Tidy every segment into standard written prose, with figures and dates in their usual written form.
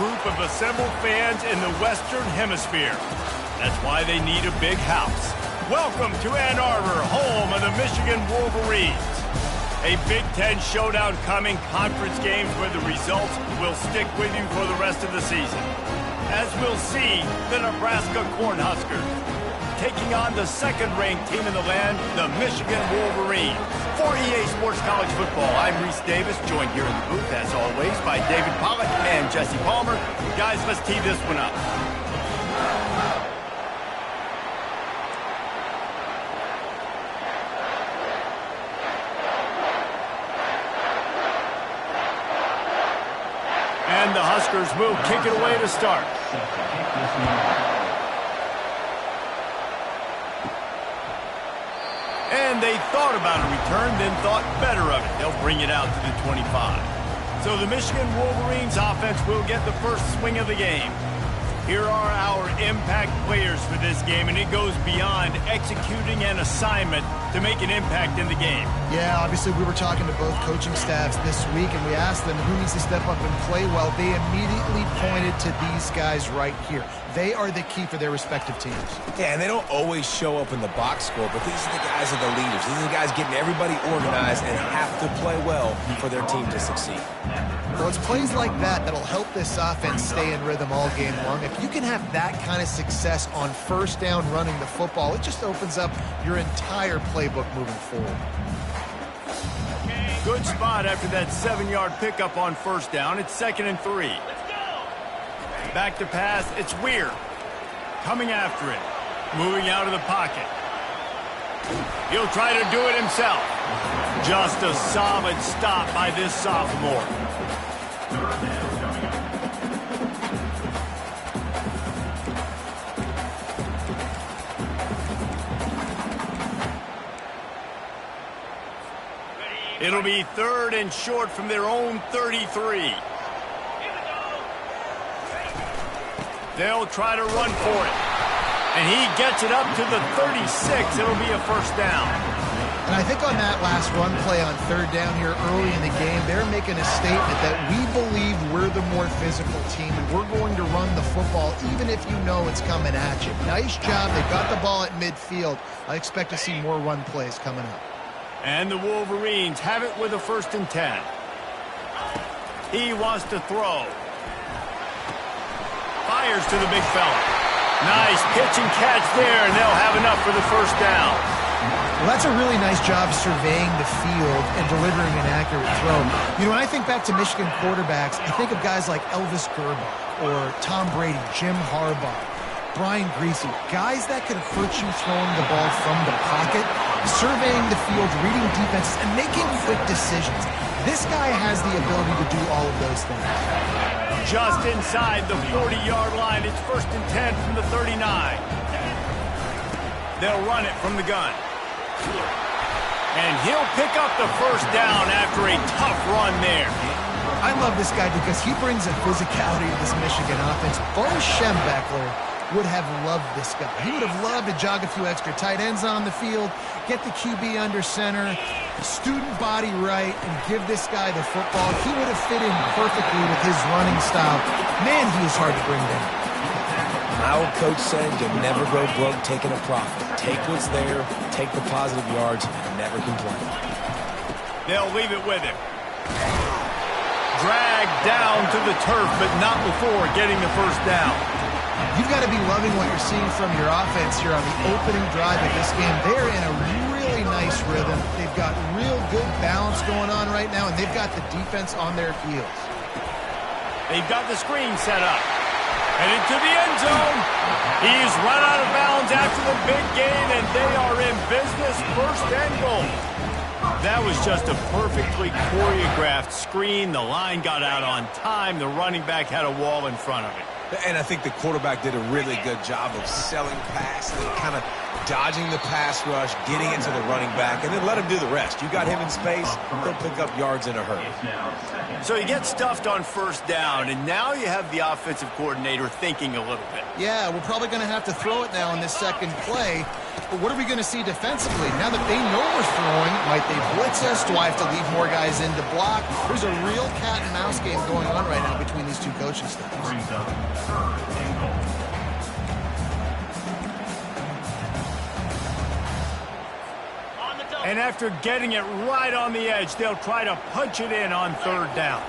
group of assembled fans in the Western Hemisphere. That's why they need a big house. Welcome to Ann Arbor, home of the Michigan Wolverines. A Big Ten showdown coming, conference games where the results will stick with you for the rest of the season. As we'll see, the Nebraska Cornhuskers taking on the second-ranked team in the land, the Michigan Wolverines. For EA Sports College Football, I'm Reese Davis, joined here in the booth, as always, by David Pollack and Jesse Palmer. Guys, let's tee this one up. And the Huskers will kick it away to start. And they thought about a return, then thought better of it. They'll bring it out to the 25. So the Michigan Wolverines offense will get the first swing of the game. Here are our impact players for this game, and it goes beyond executing an assignment to make an impact in the game. Yeah, obviously we were talking to both coaching staffs this week, and we asked them who needs to step up and play well. They immediately pointed to these guys right here. They are the key for their respective teams. Yeah, and they don't always show up in the box score, but these are the guys that are the leaders. These are the guys getting everybody organized and have to play well for their team to succeed. Well, it's plays like that that'll help this offense stay in rhythm all game long. If you can have that kind of success on first down running the football, it just opens up your entire playbook moving forward. Good spot after that 7-yard pickup on first down. It's 2nd and 3. Back to pass, it's Weir. Coming after it. Moving out of the pocket. He'll try to do it himself. Just a solid stop by this sophomore. It'll be 3rd and short from their own 33. They'll try to run for it. And he gets it up to the 36. It'll be a first down. And I think on that last run play on 3rd down here early in the game, they're making a statement that we believe we're the more physical team and we're going to run the football even if you know it's coming at you. Nice job. They got the ball at midfield. I expect to see more run plays coming up. And the Wolverines have it with a 1st and 10. He wants to throw. Fires to the big fella. Nice pitch and catch there, and they'll have enough for the first down. Well, that's a really nice job surveying the field and delivering an accurate throw. You know, when I think back to Michigan quarterbacks, I think of guys like Elvis Gerbach or Tom Brady, Jim Harbaugh, Brian Griese, guys that could hurt you throwing the ball from the pocket, surveying the field, reading defenses, and making quick decisions. This guy has the ability to do all of those things. Just inside the 40-yard line, it's 1st and 10 from the 39. They'll run it from the gun. And he'll pick up the first down after a tough run there. I love this guy because he brings a physicality to this Michigan offense. Bo Schembechler would have loved this guy. He would have loved to jog a few extra tight ends on the field, get the QB under center, student body right, and give this guy the football. He would have fit in perfectly with his running style. Man, he was hard to bring down. My old coach said you'll never go broke taking a profit. Take what's there, take the positive yards, and never complain. They'll leave it with him. Dragged down to the turf, but not before getting the first down. You've got to be loving what you're seeing from your offense here on the opening drive of this game. They're in a really nice rhythm. They've got real good balance going on right now, and they've got the defense on their heels. They've got the screen set up. Headed to the end zone. He's run out of bounds after the big gain, and they are in business, 1st and goal. That was just a perfectly choreographed screen. The line got out on time. The running back had a wall in front of it. And I think the quarterback did a really good job of selling past and kind of dodging the pass rush, getting it to the running back, and then let him do the rest. You got him in space, he'll pick up yards in a hurry. So you get stuffed on first down, and now you have the offensive coordinator thinking a little bit. Yeah, we're probably going to have to throw it now in this second play. But what are we going to see defensively? Now that they know we're throwing, might they blitz us? Do I have to leave more guys in to block? There's a real cat and mouse game going on right now between these two coaching staffs. And after getting it right on the edge, they'll try to punch it in on third down.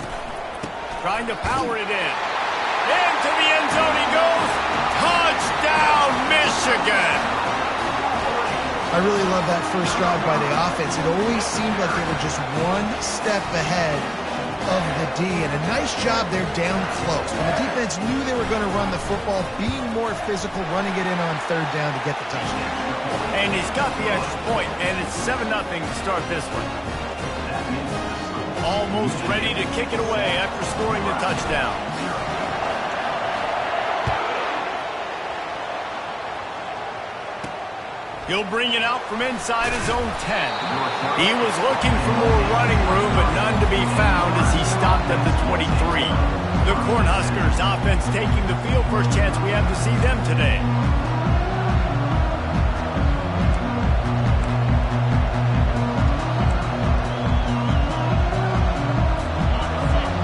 Trying to power it in. Into the end zone he goes. Touchdown, Michigan! I really love that first drive by the offense. It always seemed like they were just one step ahead of the D, and a nice job there down close. When the defense knew they were going to run the football, being more physical, running it in on third down to get the touchdown. And he's got the extra point, and it's 7-0 to start this one. Almost ready to kick it away after scoring the touchdown. He'll bring it out from inside his own 10. He was looking for more running room, but none to be found as he stopped at the 23. The Cornhuskers offense taking the field. First chance we have to see them today.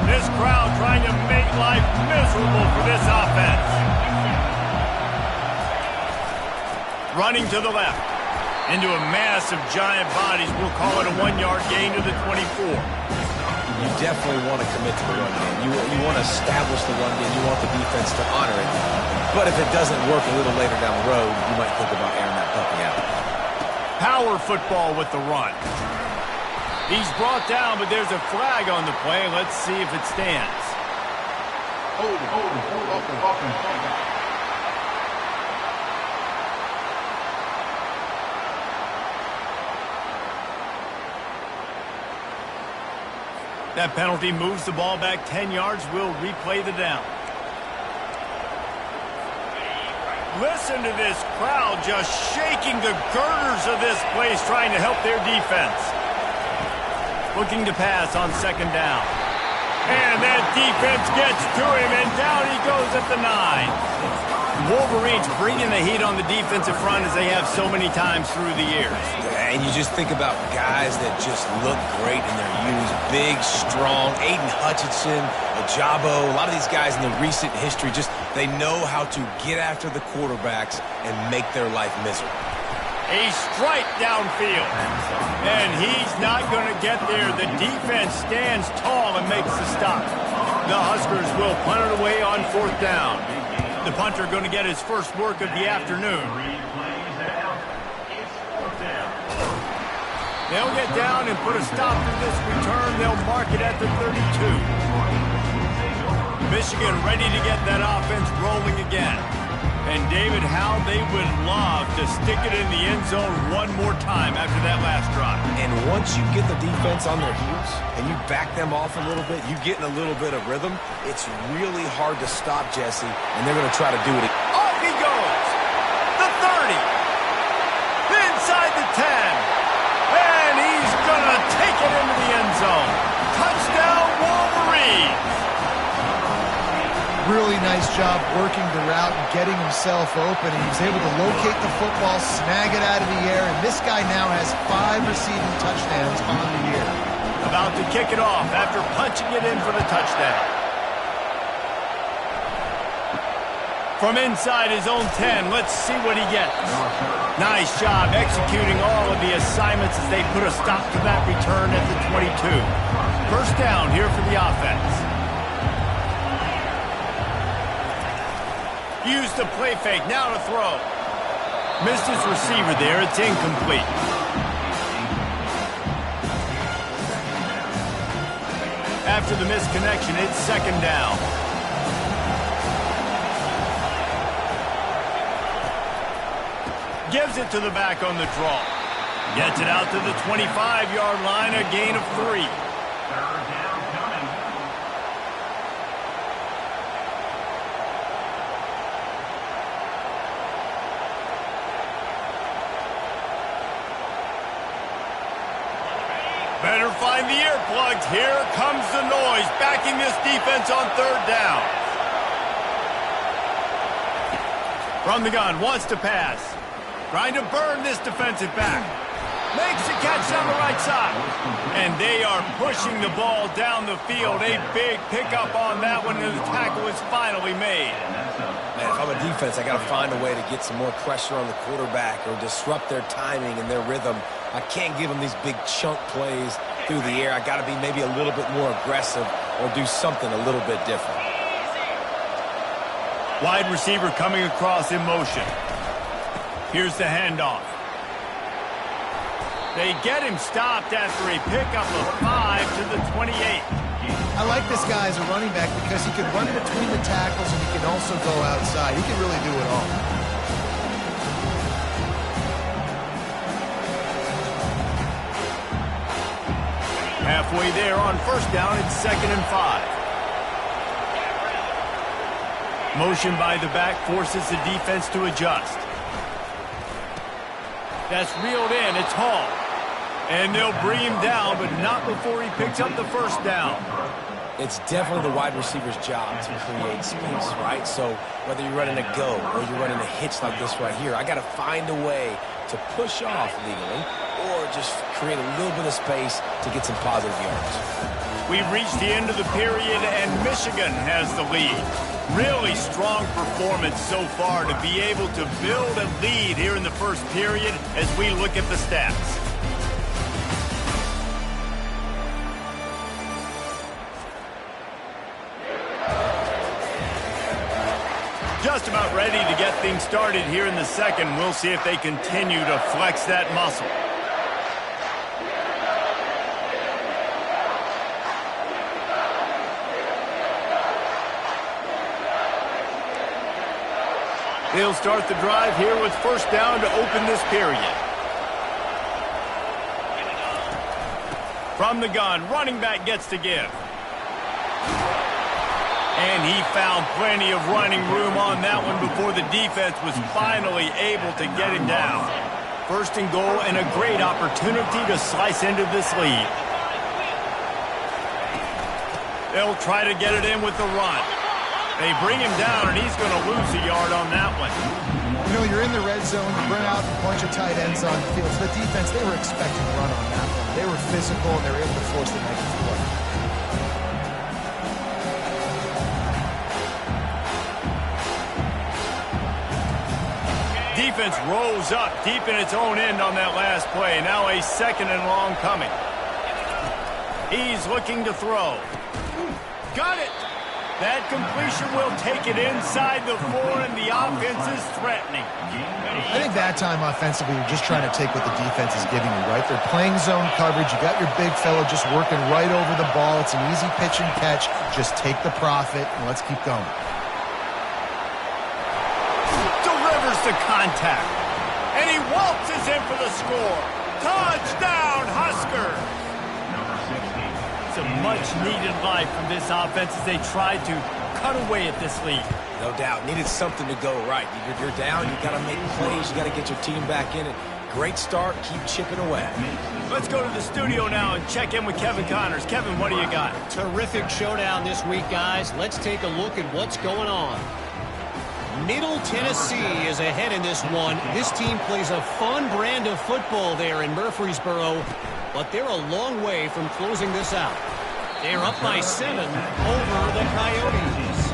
This crowd trying to make life miserable for this offense. Running to the left. Into a mass of giant bodies. We'll call it a 1-yard gain to the 24. You definitely want to commit to the run game. You want to establish the run game. You want the defense to honor it. But if it doesn't work a little later down the road, you might think about airing that puppy out. Power football with the run. He's brought down, but there's a flag on the play. Let's see if it stands. Hold it. That penalty moves the ball back 10 yards. We'll replay the down. Listen to this crowd just shaking the girders of this place, trying to help their defense. Looking to pass on second down. And that defense gets to him, and down he goes at the 9. Wolverines bringing the heat on the defensive front as they have so many times through the years. And you just think about guys that just look great in their youth. Big, strong, Aiden Hutchinson, Ajabo, a lot of these guys in the recent history, just they know how to get after the quarterbacks and make their life miserable. A strike downfield. And he's not going to get there. The defense stands tall and makes the stop. The Huskers will punt it away on fourth down. The punter going to get his first work of the afternoon. They'll get down and put a stop to this return. They'll mark it at the 32. Michigan ready to get that offense rolling again. And David, how they would love to stick it in the end zone one more time after that last drive. And once you get the defense on their heels and you back them off a little bit, you get in a little bit of rhythm, it's really hard to stop Jesse, and they're going to try to do it. Off he goes! The 30! Inside the 10! And he's going to take it into the end zone. Touchdown, Wolverines! Really nice job working the route and getting himself open. And he was able to locate the football, snag it out of the air, and this guy now has 5 receiving touchdowns on the year. About to kick it off after punching it in for the touchdown. From inside his own 10, let's see what he gets. Nice job executing all of the assignments as they put a stop to that return at the 22. First down here for the offense. Use the play fake, now to throw. Missed his receiver there, it's incomplete. After the misconnection, it's second down. Gives it to the back on the draw. Gets it out to the 25-yard line, a gain of 3. Better find the earplugs. Here comes the noise, backing this defense on third down. From the gun, wants to pass. Trying to burn this defensive back. Makes the catch on the right side. And they are pushing the ball down the field. A big pickup on that one, and the tackle is finally made. Man, if I'm a defense, I got to find a way to get some more pressure on the quarterback or disrupt their timing and their rhythm. I can't give them these big chunk plays through the air. I got to be maybe a little bit more aggressive or do something a little bit different. Wide receiver coming across in motion. Here's the handoff. They get him stopped after a pickup of 5 to the 28. I like this guy as a running back because he can run between the tackles and he can also go outside. He can really do it all. Halfway there on first down, it's 2nd and 5. Motion by the back forces the defense to adjust. That's reeled in. It's Hall. And they'll bring him down, but not before he picks up the first down. It's definitely the wide receiver's job to create space, right? So whether you're running a go or you're running a hitch like this right here, I got to find a way to push off legally or just create a little bit of space to get some positive yards. We've reached the end of the period, and Michigan has the lead. Really strong performance so far to be able to build a lead here in the first period as we look at the stats. Just about ready to get things started here in the second. We'll see if they continue to flex that muscle. They'll start the drive here with first down to open this period. From the gun, running back gets to give. And he found plenty of running room on that one before the defense was finally able to get him down. First and goal, and a great opportunity to slice into this lead. They'll try to get it in with the run. They bring him down, and he's going to lose a yard on that one. You know, you're in the red zone, you bring out a bunch of tight ends on the field. So the defense, they were expecting to run on that one. They were physical, and they were able to force the negative play. Defense rolls up deep in its own end on that last play. Now a 2nd and long coming. He's looking to throw. Got it! That completion will take it inside the 4, and the offense is threatening. I think that time offensively, you're just trying to take what the defense is giving you, right? They're playing zone coverage. You got your big fellow just working right over the ball. It's an easy pitch and catch. Just take the profit, and let's keep going. Delivers the contact. And he waltzes in for the score. Touchdown, Huskers! A much-needed life from this offense as they tried to cut away at this lead. No doubt. Needed something to go right. You're down. You got to make plays. You got to get your team back in it. Great start. Keep chipping away. Let's go to the studio now and check in with Kevin Connors. Kevin, what do you got? Terrific showdown this week, guys. Let's take a look at what's going on. Middle Tennessee is ahead in this one. This team plays a fun brand of football there in Murfreesboro, but they're a long way from closing this out. They're up by 7 over the Coyotes.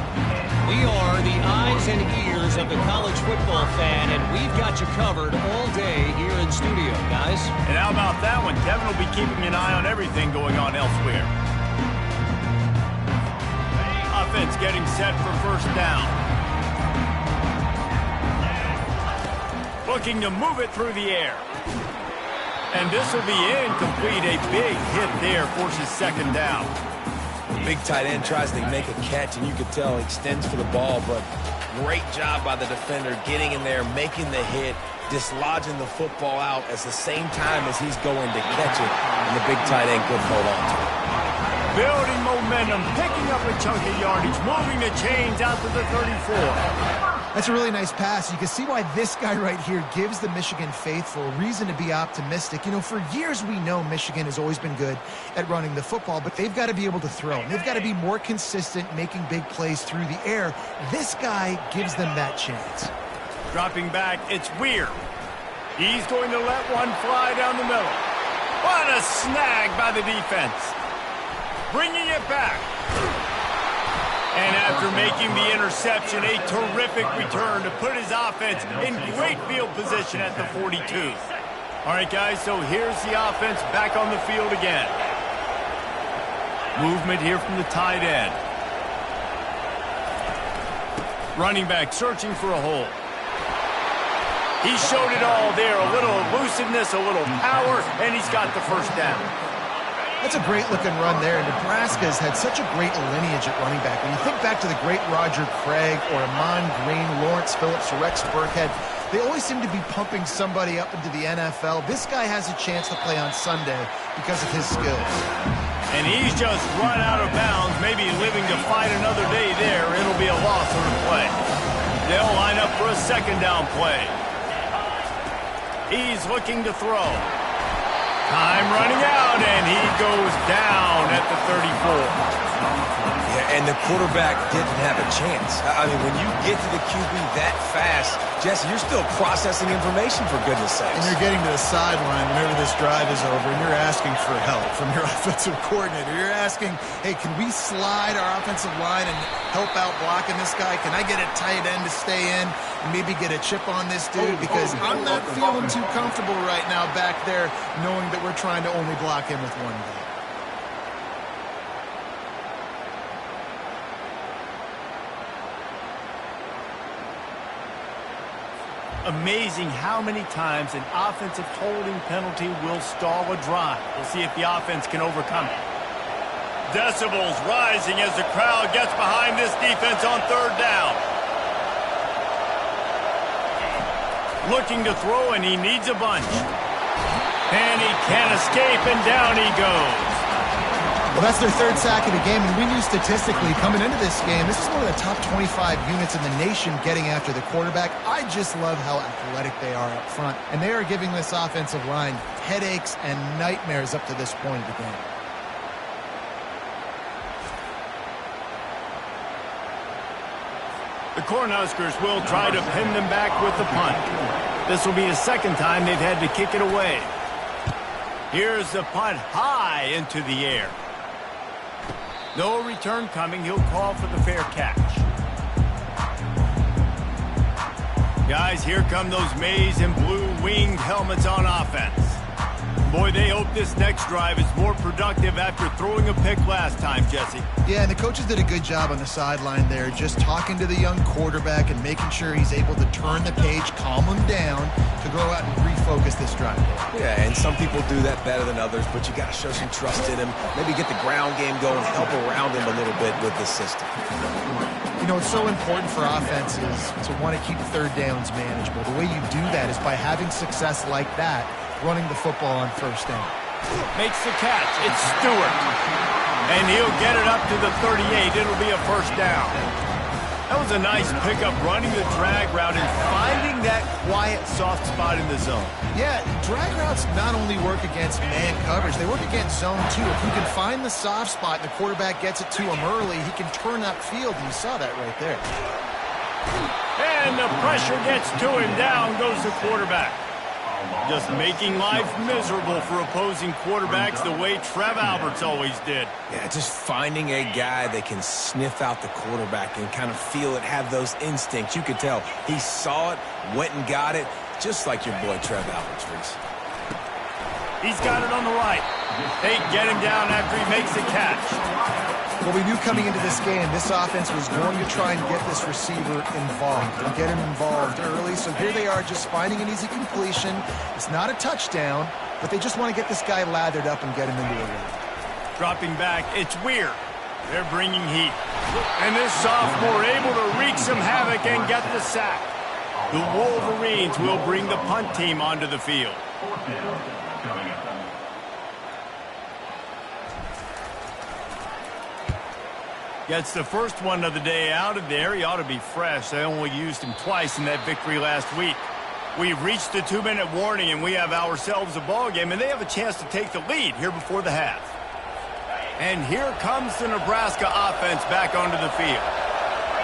We are the eyes and ears of the college football fan, and we've got you covered all day here in studio, guys. And how about that one? Kevin will be keeping an eye on everything going on elsewhere. Offense getting set for first down. Looking to move it through the air. And this will be incomplete. A big hit there forces 2nd down. Big tight end tries to make a catch, and you could tell he extends for the ball, but great job by the defender getting in there, making the hit, dislodging the football out at the same time as he's going to catch it, and the big tight end couldn't hold on to it. building momentum, picking up a chunk of yardage, moving the chains out to the 34. That's a really nice pass. You can see why this guy right here gives the Michigan faithful reason to be optimistic. You know, for years we know Michigan has always been good at running the football, but they've got to be able to throw. And they've got to be more consistent making big plays through the air. This guy gives them that chance. Dropping back, it's Weir. He's going to let one fly down the middle. What a snag by the defense. Bringing it back. And after making the interception, a terrific return to put his offense in great field position at the 42. All right, guys, so here's the offense back on the field again. Movement here from the tight end. Running back searching for a hole. He showed it all there, a little elusiveness, a little power, and he's got the first down. That's a great-looking run there. Nebraska's had such a great lineage at running back. When you think back to the great Roger Craig or Amon Green, Lawrence Phillips, Rex Burkhead, they always seem to be pumping somebody up into the NFL. This guy has a chance to play on Sunday because of his skills. And he's just run out of bounds, maybe living to fight another day there. It'll be a loss on the play. They'll line up for a second down play. He's looking to throw. Time running out, and he goes down at the 34. Yeah, and the quarterback didn't have a chance. I mean, when you get to the QB that fast, Jesse, you're still processing information, for goodness sakes. And you're getting to the sideline whenever this drive is over, and you're asking for help from your offensive coordinator. You're asking, hey, can we slide our offensive line and help out blocking this guy? Can I get a tight end to stay in and maybe get a chip on this dude? Because I'm not feeling too comfortable right now back there knowing that we're trying to only block him with one guy. Amazing how many times an offensive holding penalty will stall a drive. We'll see if the offense can overcome it. Decibels rising as the crowd gets behind this defense on third down. Looking to throw, and he needs a bunch. And he can't escape, and down he goes. Well, that's their third sack of the game, and we knew statistically coming into this game, this is one of the top 25 units in the nation getting after the quarterback. I just love how athletic they are up front, and they are giving this offensive line headaches and nightmares up to this point of the game. The Cornhuskers will try to pin them back with the punt. This will be the second time they've had to kick it away. Here's the punt high into the air. No return coming. He'll call for the fair catch. Guys, here come those maize and blue winged helmets on offense. Boy, they hope this next drive is more productive after throwing a pick last time, Jesse. Yeah, and the coaches did a good job on the sideline there, just talking to the young quarterback and making sure he's able to turn the page, calm him down, to go out and refocus this drive. Yeah, and some people do that better than others, but you got to show some trust in him. Maybe get the ground game going, help around him a little bit with this system. You know, it's so important for offenses to want to keep third downs manageable. The way you do that is by having success like that, running the football on first down. Makes the catch. It's Stewart. And he'll get it up to the 38. It'll be a first down. That was a nice pickup, running the drag route and finding that quiet, soft spot in the zone. Yeah, drag routes not only work against man coverage, they work against zone too. If you can find the soft spot and the quarterback gets it to him early, he can turn that field, and you saw that right there. And the pressure gets to him. Down goes the quarterback. Just making life miserable for opposing quarterbacks the way Trev Alberts always did. Yeah, just finding a guy that can sniff out the quarterback and kind of feel it, have those instincts. You could tell he saw it, went and got it, just like your boy Trev Alberts, Reese. He's got it on the right. They get him down after he makes the catch. Well, we knew coming into this game, this offense was going to try and get this receiver involved and get him involved early. So here they are just finding an easy completion. It's not a touchdown, but they just want to get this guy lathered up and get him into a run. Dropping back, it's Weir. They're bringing heat. And this sophomore able to wreak some havoc and get the sack. The Wolverines will bring the punt team onto the field. Gets the first one of the day out of there. He ought to be fresh. They only used him twice in that victory last week. We've reached the 2-minute warning, and we have ourselves a ball game, and they have a chance to take the lead here before the half. And here comes the Nebraska offense back onto the field.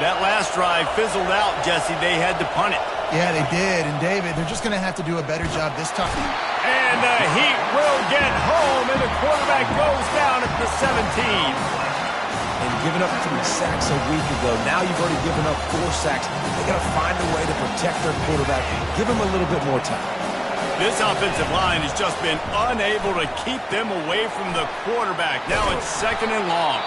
That last drive fizzled out, Jesse. They had to punt it. Yeah, they did. And, David, they're just going to have to do a better job this time. And the Heat will get home, and the quarterback goes down at the 17. And giving up 3 sacks a week ago, now you've already given up 4 sacks. They got to find a way to protect their quarterback. Give him a little bit more time. This offensive line has just been unable to keep them away from the quarterback. Now it's 2nd and long.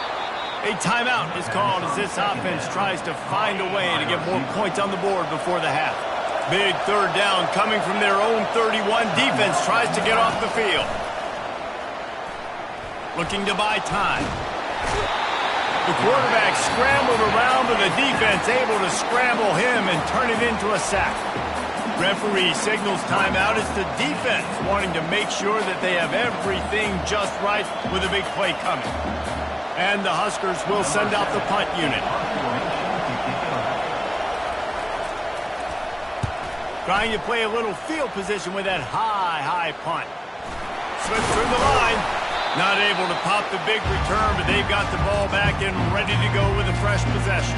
A timeout is called as this offense tries to find a way to get more points on the board before the half. Big 3rd down coming from their own 31. Defense tries to get off the field. Looking to buy time. The quarterback scrambled around, but the defense able to scramble him and turn it into a sack. Referee signals timeout. It's the defense wanting to make sure that they have everything just right with a big play coming. And the Huskers will send out the punt unit. Trying to play a little field position with that high punt. Slips through the line. Not able to pop the big return, but they've got the ball back and ready to go with a fresh possession.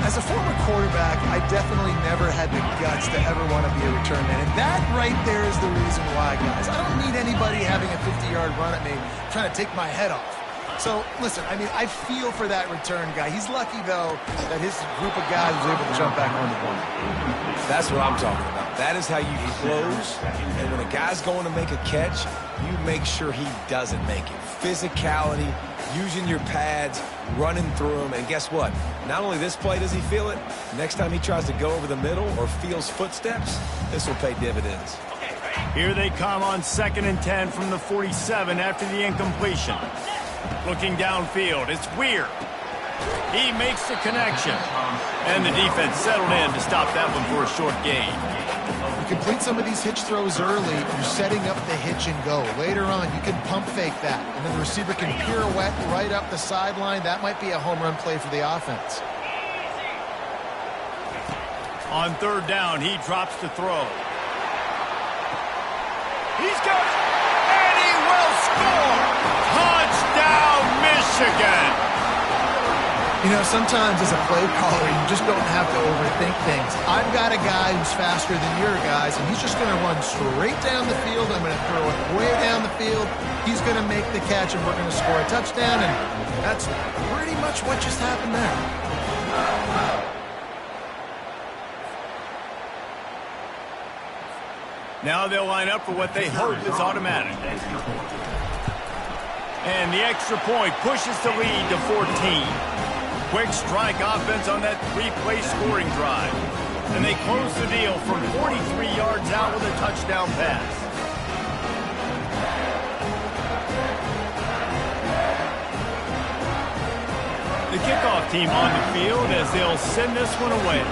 As a former quarterback, I definitely never had the guts to ever want to be a return man. And that right there is the reason why, guys. I don't need anybody having a 50-yard run at me trying to take my head off. So, listen, I mean, I feel for that return guy. He's lucky, though, that his group of guys was able to jump back on the ball. That's what I'm talking about. That is how you close. And when a guy's going to make a catch, you make sure he doesn't make it. Physicality, using your pads, running through them. And guess what? Not only this play does he feel it, next time he tries to go over the middle or feels footsteps, this will pay dividends. Here they come on 2nd and 10 from the 47 after the incompletion. Looking downfield, it's Weir. He makes the connection. And the defense settled in to stop that one for a short gain. You complete some of these hitch throws early, you're setting up the hitch and go. Later on, you can pump fake that. And then the receiver can pirouette right up the sideline. That might be a home run play for the offense. On 3rd down, he drops to throw. He's got it, and he will score! Touchdown, Michigan! You know, sometimes as a play caller, you just don't have to overthink things. I've got a guy who's faster than your guys, and he's just going to run straight down the field. I'm going to throw it way down the field. He's going to make the catch, and we're going to score a touchdown, and that's pretty much what just happened there. Now they'll line up for what they hope is automatic. And the extra point pushes the lead to 14. Quick strike offense on that 3-play scoring drive. And they close the deal from 43 yards out with a touchdown pass. The kickoff team on the field as they'll send this one away.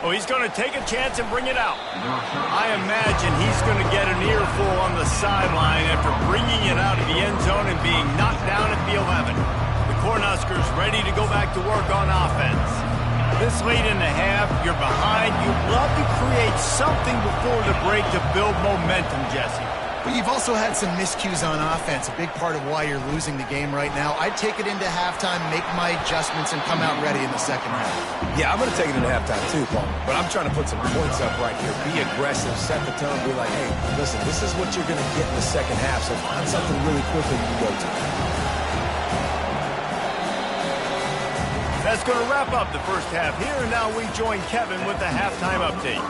Oh, he's going to take a chance and bring it out. I imagine he's going to get an earful on the sideline after bringing it out of the end zone and being knocked down at the 11. The Cornhuskers ready to go back to work on offense. This late in the half, you're behind. You'd love to create something before the break to build momentum, Jesse. But you've also had some miscues on offense, a big part of why you're losing the game right now. I'd take it into halftime, make my adjustments, and come out ready in the second half. Yeah, I'm going to take it into halftime too, Paul. But I'm trying to put some points up right here. Be aggressive, set the tone, be like, hey, listen, this is what you're going to get in the second half, so find something really quickly you can go to. That's going to wrap up the first half here, and now we join Kevin with the halftime update.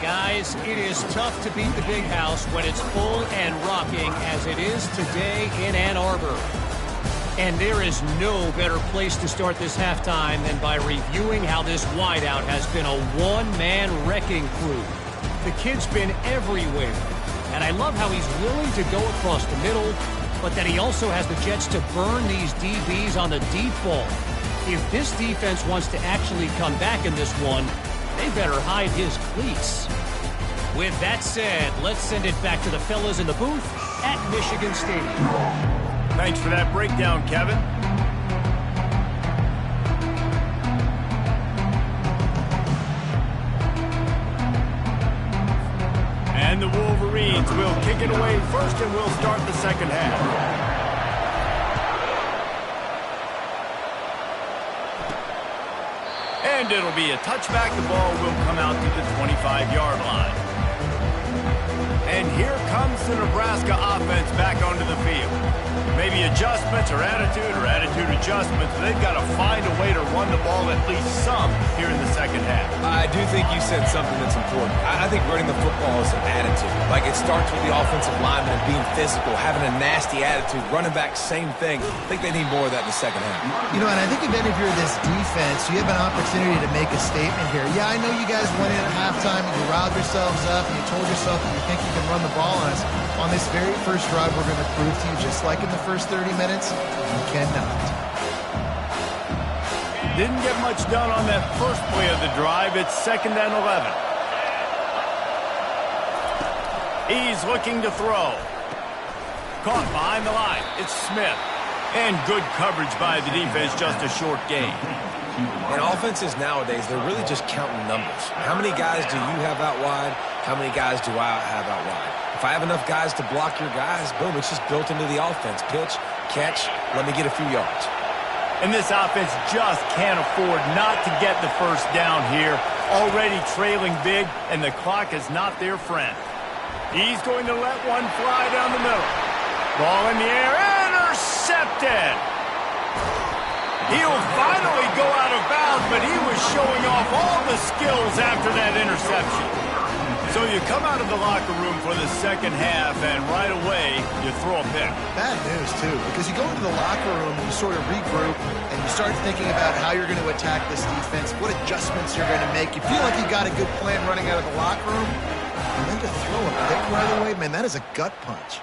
Guys, it is tough to beat the Big House when it's full and rocking as it is today in Ann Arbor. And there is no better place to start this halftime than by reviewing how this wideout has been a one-man wrecking crew. The kid's been everywhere, and I love how he's willing to go across the middle, but that he also has the jets to burn these DBs on the deep ball. If this defense wants to actually come back in this one, they better hide his cleats. With that said, let's send it back to the fellas in the booth at Michigan Stadium. Thanks for that breakdown, Kevin. And the Wolverines will kick it away first, and we'll start the second half. And it'll be a touchback. The ball will come out to the 25-yard line. And here comes the Nebraska offense back onto the field. Maybe adjustments or attitude adjustments. They've got to find a way to run the ball at least some here in the second half. I do think you said something that's important. I think running the football is an attitude. Like, it starts with the offensive lineman and being physical, having a nasty attitude. Running back, same thing. I think they need more of that in the second half. You know, and I think if you're this defense, you have an opportunity to make a statement here. Yeah, I know you guys went in at halftime and you riled yourselves up and you told yourself that you think you can run the ball on us. On this very first drive, we're going to prove to you, just like in the first 30 minutes, you cannot. Didn't get much done on that first play of the drive. It's 2nd and 11. He's looking to throw. Caught behind the line. It's Smith. And good coverage by the defense, just a short gain. And offenses nowadays, they're really just counting numbers. How many guys do you have out wide? How many guys do I have out wide? If I have enough guys to block your guys, boom, it's just built into the offense. Pitch, catch, let me get a few yards. And this offense just can't afford not to get the first down here. Already trailing big, and the clock is not their friend. He's going to let one fly down the middle. Ball in the air, intercepted! He'll finally go out of bounds, but he was showing off all the skills after that interception. So you come out of the locker room for the second half, and right away, you throw a pick. Bad news, too, because you go into the locker room and you sort of regroup, and you start thinking about how you're going to attack this defense, what adjustments you're going to make. You feel like you got a good plan running out of the locker room, and then to throw a pick right away, man, that is a gut punch.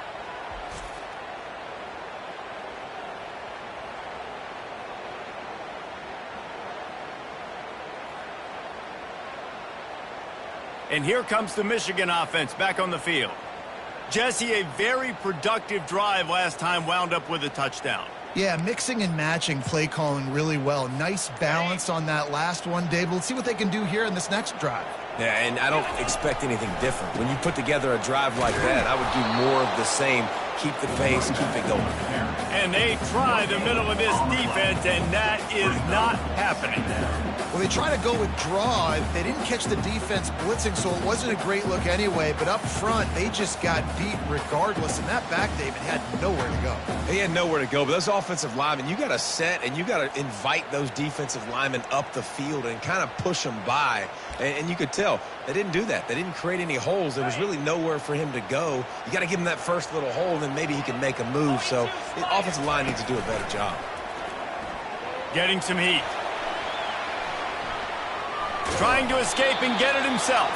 And here comes the Michigan offense back on the field. Jesse, a very productive drive last time, wound up with a touchdown. Yeah, mixing and matching play calling really well. Nice balance on that last one, Dave. Let's see what they can do here in this next drive. Yeah, and I don't expect anything different. When you put together a drive like that, I would do more of the same. Keep the pace, keep it going. And they try the middle of this defense, and that is not happening. Well, they try to go with draw. They didn't catch the defense blitzing, so it wasn't a great look anyway. But up front, they just got beat regardless. And that back, David, had nowhere to go. He had nowhere to go. But those offensive linemen, you got to set and you got to invite those defensive linemen up the field and kind of push them by. And you could tell they didn't do that. They didn't create any holes. There was really nowhere for him to go. You got to give him that first little hole, and then maybe he can make a move. So the offensive line needs to do a better job. Getting some heat. Trying to escape and get it himself.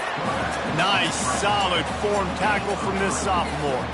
Nice, solid form tackle from this sophomore.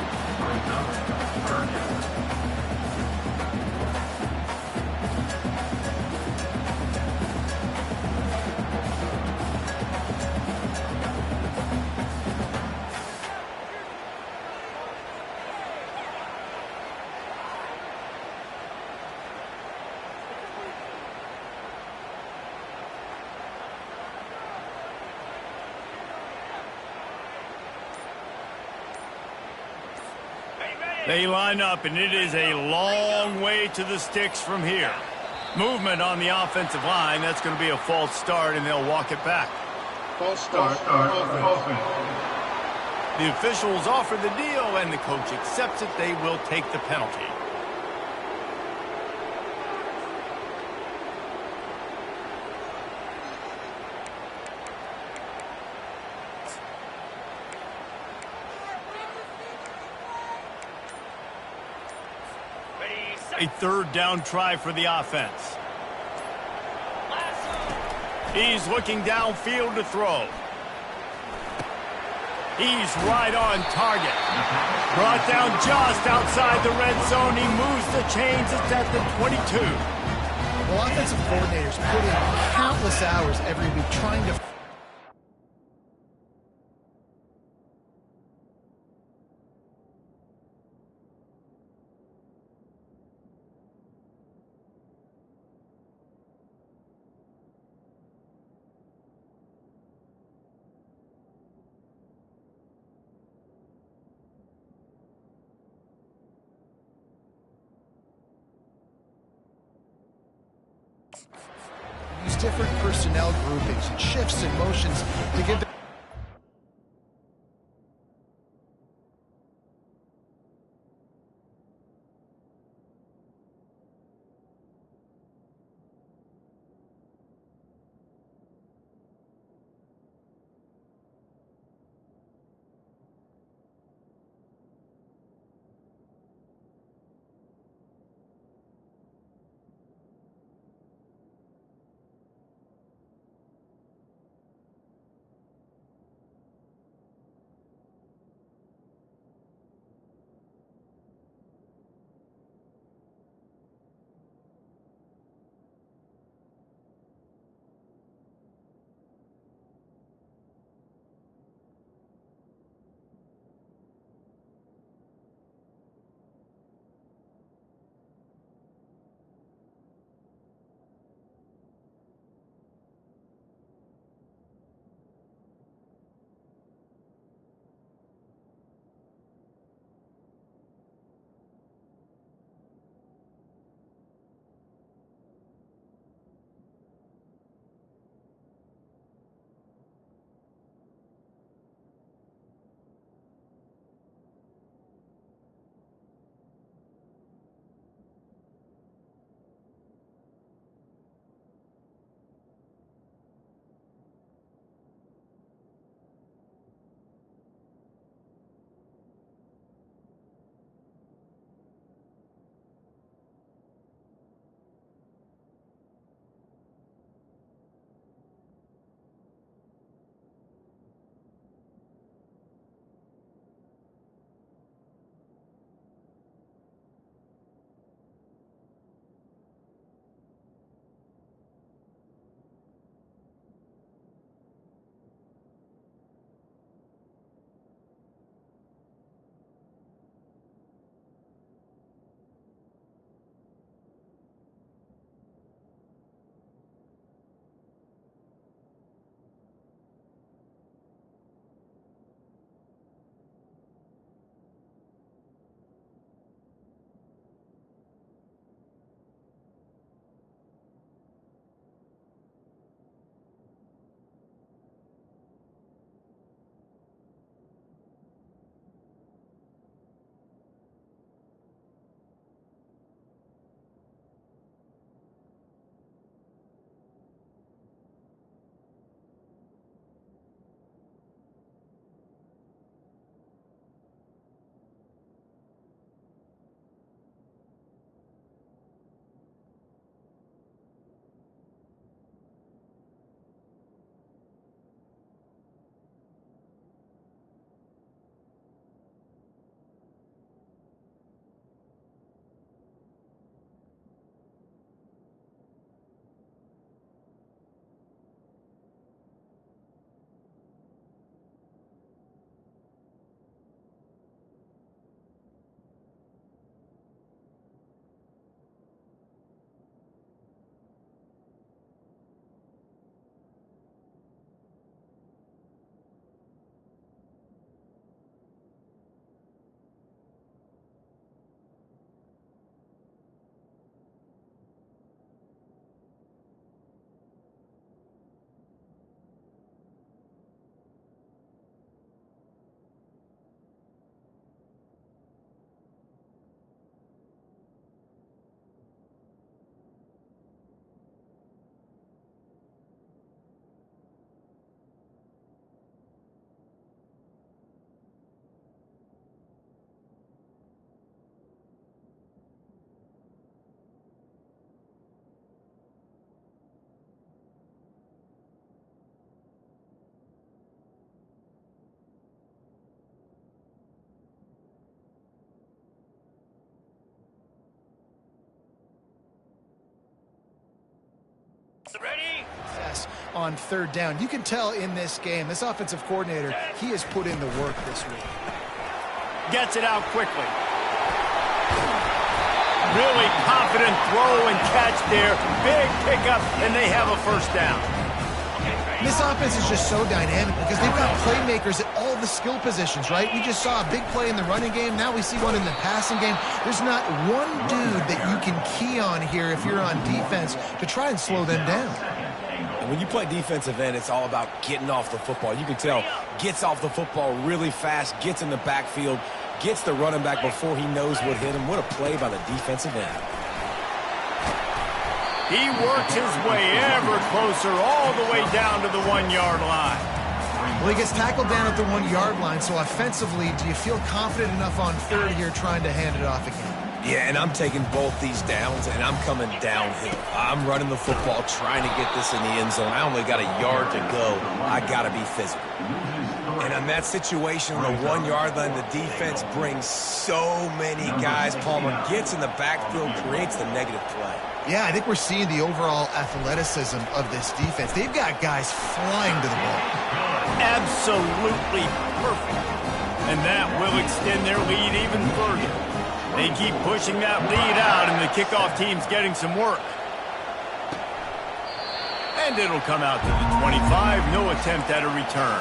They line up, and it is a long way to the sticks from here. Movement on the offensive line. That's going to be a false start, and they'll walk it back. False start. The officials offer the deal, and the coach accepts it. They will take the penalty. A third down try for the offense. He's looking downfield to throw. He's right on target. Brought down just outside the red zone. He moves the chains. It's at the 22. Well, offensive coordinators put in countless hours every week trying to different personnel groupings and shifts and motions to give Ready? on third down. You can tell in this game, this offensive coordinator, he has put in the work this week. Gets it out quickly. Really confident throw and catch there. Big pickup, and they have a first down. This offense is just so dynamic because they've got playmakers at all the skill positions, right? We just saw a big play in the running game. Now we see one in the passing game. There's not one dude that you can key on here if you're on defense to try and slow them down. when you play defensive end, it's all about getting off the football. You can tell, gets off the football really fast, gets in the backfield, gets the running back before he knows what hit him. What a play by the defensive end. He works his way ever closer all the way down to the 1-yard line. Well, he gets tackled down at the 1-yard line, so offensively, do you feel confident enough on third here trying to hand it off again? Yeah, and I'm taking both these downs, and I'm coming downhill. I'm running the football, trying to get this in the end zone. I only got a yard to go. I got to be physical. And in that situation, on the 1-yard line, the defense brings so many guys. Palmer gets in the backfield, creates the negative play. Yeah, I think we're seeing the overall athleticism of this defense. They've got guys flying to the ball. Absolutely perfect. And that will extend their lead even further. They keep pushing that lead out, and the kickoff team's getting some work. And it'll come out to the 25. No attempt at a return.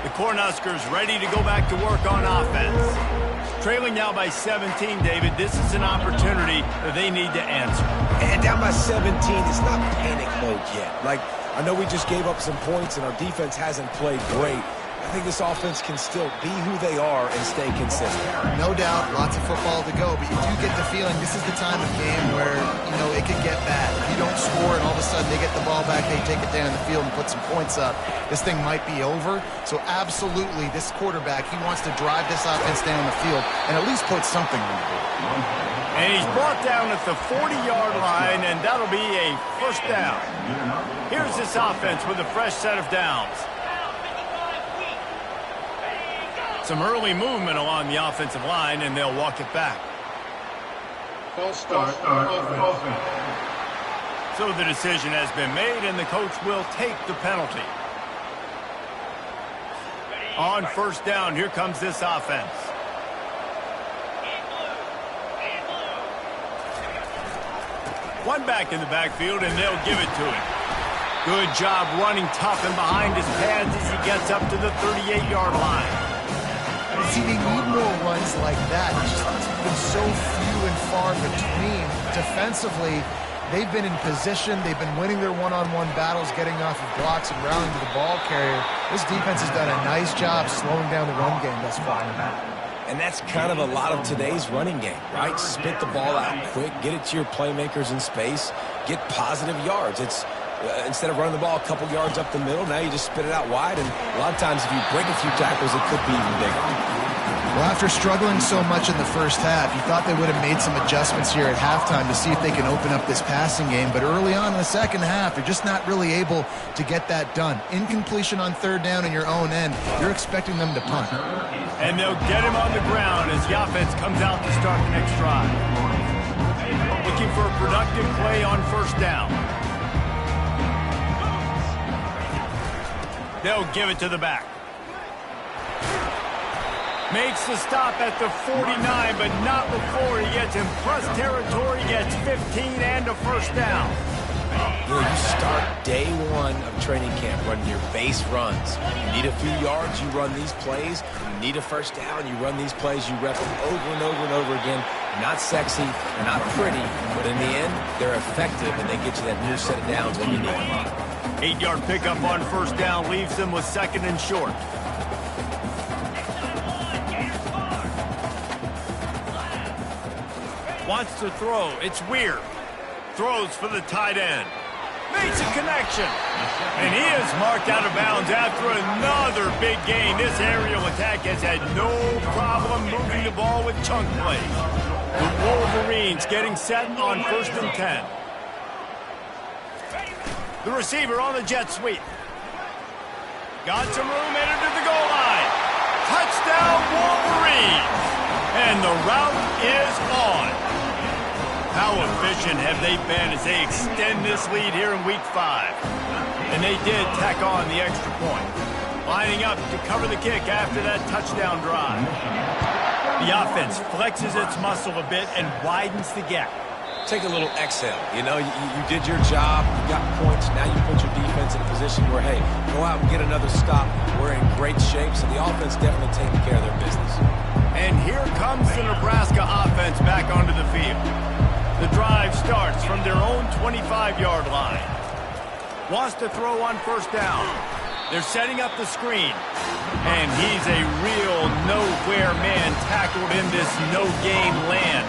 The Cornhuskers ready to go back to work on offense. Trailing now by 17, David. This is an opportunity that they need to answer. And down by 17, it's not panic mode yet. Like, I know we just gave up some points, and our defense hasn't played great. I think this offense can still be who they are and stay consistent. No doubt, lots of football to go, but you do get the feeling this is the time of game where, you know, it could get bad. If you don't score and all of a sudden they get the ball back, they take it down the field and put some points up, this thing might be over. So absolutely, this quarterback, he wants to drive this offense down the field and at least put something on the board. And he's brought down at the 40-yard line, and that'll be a first down. Here's this offense with a fresh set of downs. Some early movement along the offensive line, and they'll walk it back. False start. So the decision has been made, and the coach will take the penalty. On first down, here comes this offense. One back in the backfield, and they'll give it to him. Good job running tough and behind his pads as he gets up to the 38-yard line. See, they need more runs like that. It's just been so few and far between. Defensively, they've been in position. They've been winning their one-on-one battles, getting off of blocks and rallying to the ball carrier. This defense has done a nice job slowing down the run game thus far. And that's kind of a lot of today's running game, right? Spit the ball out quick, get it to your playmakers in space, get positive yards. It's instead of running the ball a couple yards up the middle, now you just spit it out wide, and a lot of times if you break a few tackles, it could be even bigger. Well, after struggling so much in the first half, you thought they would have made some adjustments here at halftime to see if they can open up this passing game. But early on in the second half, they're just not really able to get that done. Incompletion on third down in your own end, you're expecting them to punt. And they'll get him on the ground as the offense comes out to start the next drive. Looking for a productive play on first down. They'll give it to the back. Makes the stop at the 49, but not before he gets in plus territory, gets 15 and a first down. You know, you start day one of training camp running your base runs. You need a few yards, you run these plays. You need a first down, you run these plays. You rep them over and over and over again. Not sexy, they're not pretty, but in the end, they're effective, and they get you that new set of downs when you need them. 8-yard pickup on first down leaves them with second and short. Wants to throw. It's Weir. Throws for the tight end. Makes a connection. And he is marked out of bounds after another big gain. This aerial attack has had no problem moving the ball with chunk plays. The Wolverines getting set on first and 10. The receiver on the jet sweep. Got some room, entered to the goal line. Touchdown, Wolverines. And the route is on. How efficient have they been as they extend this lead here in Week 5? And they did tack on the extra point. Lining up to cover the kick after that touchdown drive. The offense flexes its muscle a bit and widens the gap. Take a little exhale. You know, you did your job, you got points, now you put your defense in a position where, hey, go out and get another stop. We're in great shape, so the offense definitely taking care of their business. And here comes the Nebraska offense back onto the field. The drive starts from their own 25-yard line. Wants to throw on first down. They're setting up the screen. And he's a real nowhere man tackled in this no-game land.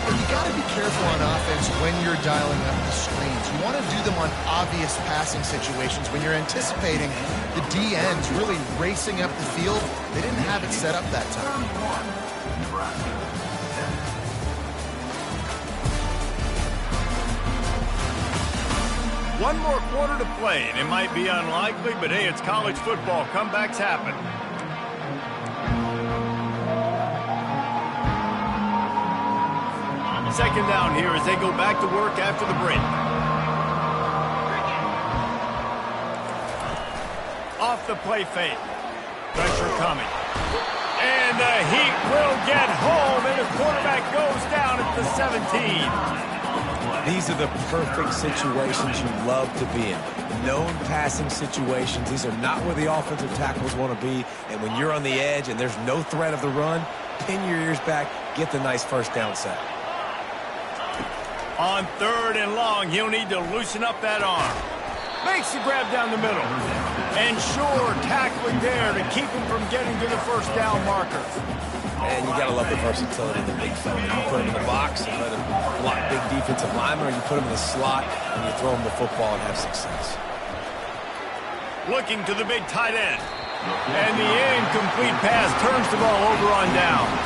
And you got to be careful on offense when you're dialing up the screens. You want to do them on obvious passing situations. When you're anticipating the D ends really racing up the field, they didn't have it set up that time. One more quarter to play, and it might be unlikely, but hey, it's college football. Comebacks happen. Second down here as they go back to work after the break. Off the play fake. Pressure coming. And the Heat will get home, and the quarterback goes down at the 17. These are the perfect situations you love to be in. Known passing situations. These are not where the offensive tackles want to be. And when you're on the edge and there's no threat of the run, pin your ears back, get the nice first down sack. On third and long, he'll need to loosen up that arm. Makes the grab down the middle. And sure, tackling there to keep him from getting to the first down marker. And you got to love the versatility of the big fella. You put him in the box and let him block big defensive linemen, or you put him in the slot and you throw him the football and have success. Looking to the big tight end. And the incomplete pass turns the ball over on downs.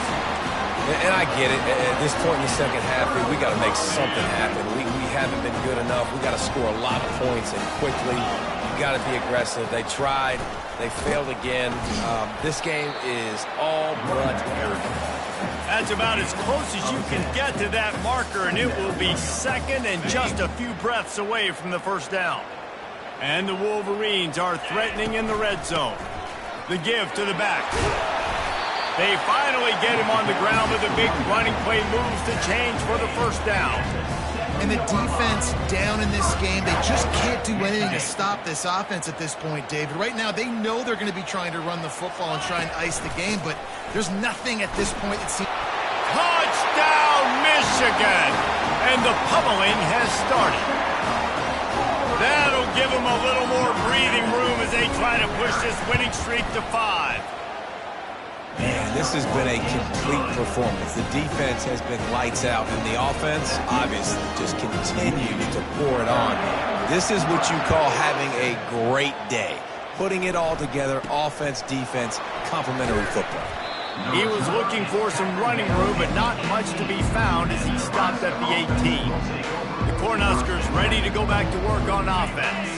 And I get it. At this point in the second half, we got to make something happen. We haven't been good enough. We got to score a lot of points and quickly. You got to be aggressive. They tried. They failed again. This game is all but arrogant. That's about as close as you can get to that marker, and it will be second and just a few breaths away from the first down. And the Wolverines are threatening in the red zone. The give to the back. They finally get him on the ground with a big running play moves to change for the first down. And the defense down in this game, they just can't do anything to stop this offense at this point, David. Right now, they know they're going to be trying to run the football and try and ice the game, but there's nothing at this point that seems... Touchdown, Michigan! And the pummeling has started. That'll give them a little more breathing room as they try to push this winning streak to 5. Man, this has been a complete performance. The defense has been lights out, and the offense, obviously, just continues to pour it on. This is what you call having a great day. Putting it all together, offense, defense, complementary football. He was looking for some running room, but not much to be found as he stopped at the 18. The Cornhuskers ready to go back to work on offense.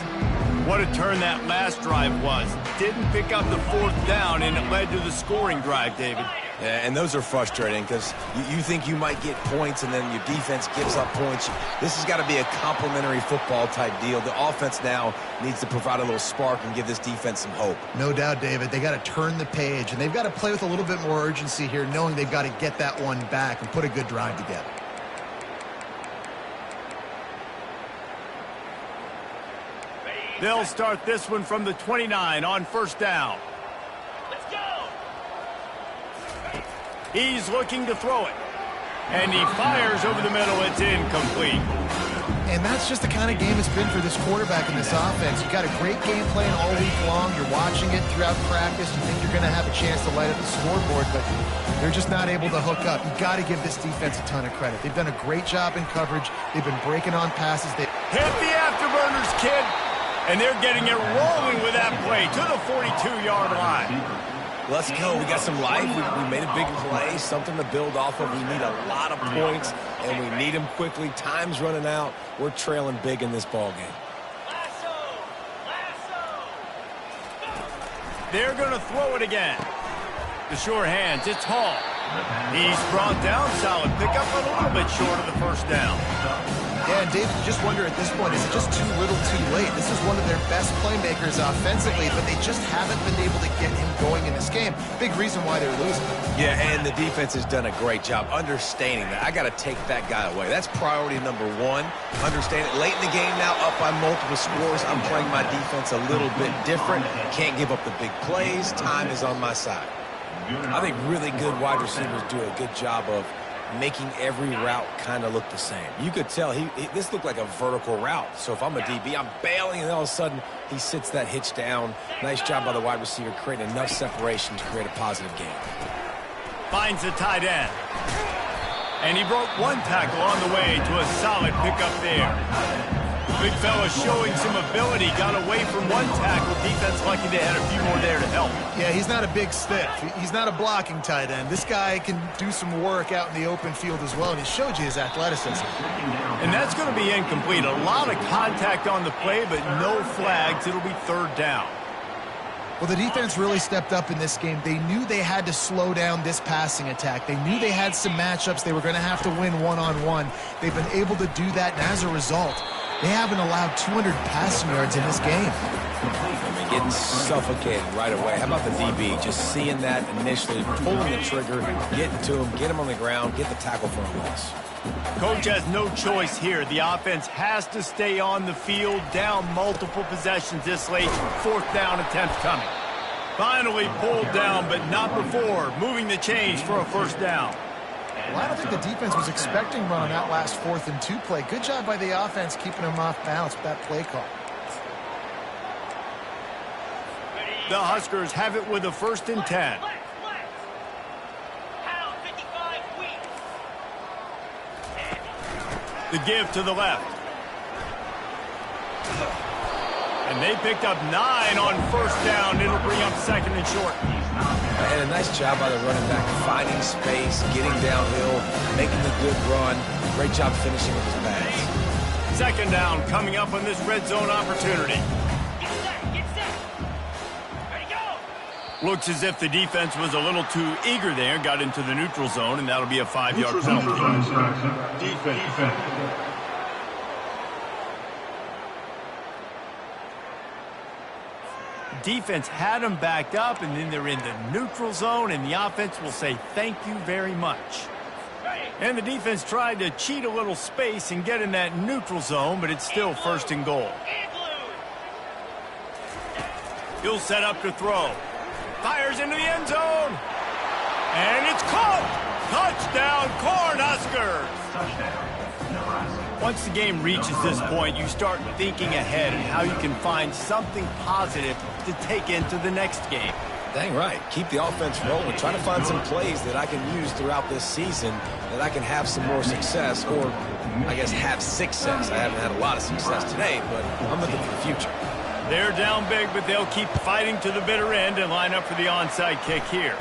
What a turn that last drive was. Didn't pick up the fourth down, and it led to the scoring drive, David. Yeah, and those are frustrating because you think you might get points, and then your defense gives up points. This has got to be a complementary football type deal. The offense now needs to provide a little spark and give this defense some hope. No doubt, David. They got to turn the page, and they've got to play with a little bit more urgency here, knowing they've got to get that one back and put a good drive together. They'll start this one from the 29 on first down. Let's go! He's looking to throw it. And he fires over the middle. It's incomplete. And that's just the kind of game it's been for this quarterback in this offense. You've got a great game plan all week long. You're watching it throughout practice. You think you're going to have a chance to light up the scoreboard, but they're just not able to hook up. You've got to give this defense a ton of credit. They've done a great job in coverage. They've been breaking on passes. Hit the afterburners, kid. And they're getting it rolling with that play to the 42-yard line. Let's go. We got some life. We made a big play, something to build off of. We need a lot of points, and we need them quickly. Time's running out. We're trailing big in this ball game. They're going to throw it again. The sure hands. It's Hall. He's brought down. Solid pickup, but a little bit short of the first down. Yeah, and David, you just wonder at this point, is it just too little too late? This is one of their best playmakers offensively, but they just haven't been able to get him going in this game. Big reason why they're losing. Yeah, and the defense has done a great job understanding that. I got to take that guy away. That's priority number one. Understand it. Late in the game now, up by multiple scores. I'm playing my defense a little bit different. Can't give up the big plays. Time is on my side. I think really good wide receivers do a good job of making every route kind of look the same. You could tell this looked like a vertical route. So if I'm a DB, I'm bailing, and all of a sudden he sits that hitch down. Nice job by the wide receiver creating enough separation to create a positive gain. Finds the tight end. And he broke one tackle on the way to a solid pickup there. Big fella showing some ability. Got away from one tackle. Defense lucky they had a few more there to help. Yeah, he's not a big stiff. He's not a blocking tight end. This guy can do some work out in the open field as well, and he showed you his athleticism. And that's going to be incomplete. A lot of contact on the play, but no flags. It'll be third down. Well, the defense really stepped up in this game. They knew they had to slow down this passing attack. They knew they had some matchups they were going to have to win one-on-one. They've been able to do that, and as a result, they haven't allowed 200 passing yards in this game. I mean, getting suffocated right away. How about the DB? Just seeing that initially, pulling the trigger, getting to him, get him on the ground, get the tackle for a loss. Coach has no choice here. The offense has to stay on the field, down multiple possessions this late. Fourth down attempt coming. Finally pulled down, but not before. Moving the change for a first down. Well, I don't think the defense was expecting run on that last 4th and 2 play. Good job by the offense keeping them off balance with that play call. The Huskers have it with a 1st and 10. The give to the left. And they picked up 9 on 1st down. It'll bring up 2nd and short. And a nice job by the running back, finding space, getting downhill, making a good run. Great job finishing with his pads. 2nd down coming up on this red zone opportunity. Get set. Ready, go. Looks as if the defense was a little too eager there, got into the neutral zone, and that'll be a 5-yard penalty. Defense. Defense had them backed up, and then they're in the neutral zone, and the offense will say thank you very much. And the defense tried to cheat a little space and get in that neutral zone, but it's still 1st and goal. He'll set up to throw. Fires into the end zone. And it's caught. Touchdown, Cornhuskers. Once the game reaches this point, you start thinking ahead and how you can find something positive to take into the next game. Dang right. Keep the offense rolling. Try to find some plays that I can use throughout this season that I can have some more success, or I guess have success. I haven't had a lot of success today, but I'm looking for the future. They're down big, but they'll keep fighting to the bitter end and line up for the onside kick here.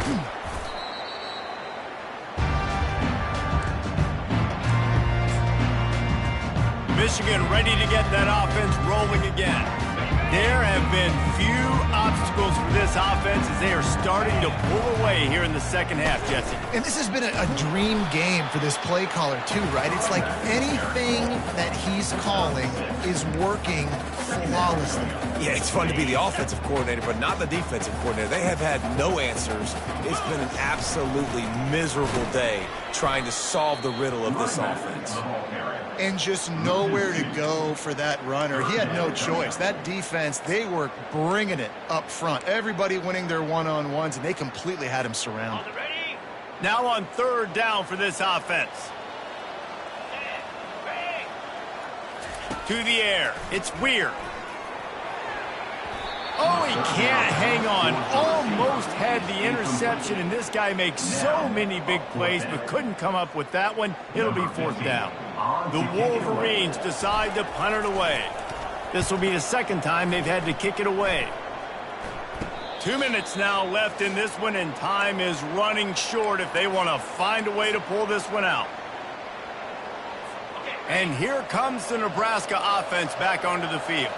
Michigan ready to get that offense rolling again. There have been few obstacles for this offense as they are starting to pull away here in the 2nd half, Jesse. And this has been a dream game for this play caller, too, right? It's like anything that he's calling is working flawlessly. Yeah, it's fun to be the offensive coordinator, but not the defensive coordinator. They have had no answers. It's been an absolutely miserable day trying to solve the riddle of this offense. And just nowhere to go for that runner. He had no choice. That defense, they were bringing it up front. Everybody winning their one-on-ones, and they completely had him surrounded. Now on 3rd down for this offense. To the air. It's Weir. Oh, he can't hang on. Almost had the interception, and this guy makes so many big plays, but couldn't come up with that one. It'll be 4th down. The Wolverines decide to punt it away. This will be the 2nd time they've had to kick it away. 2 minutes now left in this one, and time is running short if they want to find a way to pull this one out. And here comes the Nebraska offense back onto the field.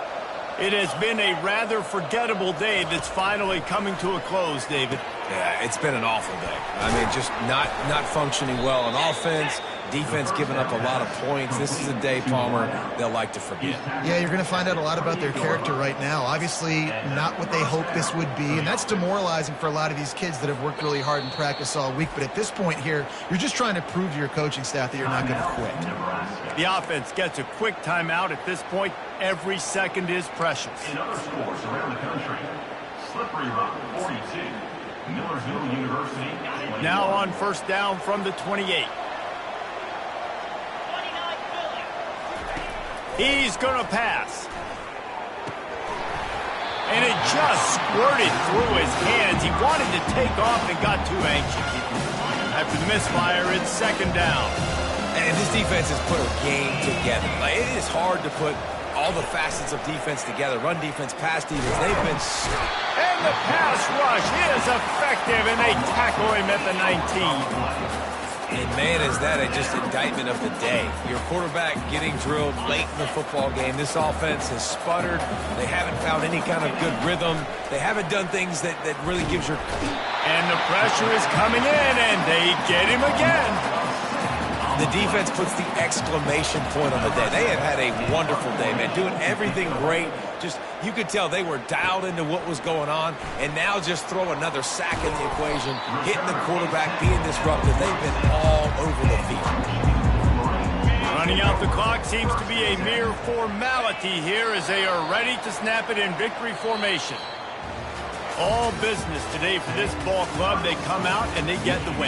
It has been a rather forgettable day that's finally coming to a close, David. Yeah, it's been an awful day. I mean, just not functioning well on offense. Defense giving up a lot of points. This is a day, Palmer, they'll like to forget. Yeah, you're going to find out a lot about their character right now. Obviously, not what they hoped this would be, and that's demoralizing for a lot of these kids that have worked really hard in practice all week. But at this point here, you're just trying to prove to your coaching staff that you're not going to quit. The offense gets a quick timeout at this point. Every second is precious. In other sports around the country, Slippery Rock 42, Millersville University. Now on 1st down from the 28. He's going to pass. And it just squirted through his hands. He wanted to take off and got too anxious. After the misfire, it's second down. And this defense has put a game together. Like, it is hard to put all the facets of defense together. Run defense, pass defense. They've been... And the pass rush is effective, and they tackle him at the 19. And, man, is that just indictment of the day. Your quarterback getting drilled late in the football game. This offense has sputtered. They haven't found any kind of good rhythm. They haven't done things that really gives your... And the pressure is coming in, and they get him again. The defense puts the exclamation point on the day. They have had a wonderful day, man, doing everything great. Just, you could tell they were dialed into what was going on, and now just throw another sack in the equation, hitting the quarterback, being disruptive. They've been all over the field. Running out the clock seems to be a mere formality here as they are ready to snap it in victory formation. All business today for this ball club. They come out and they get the win.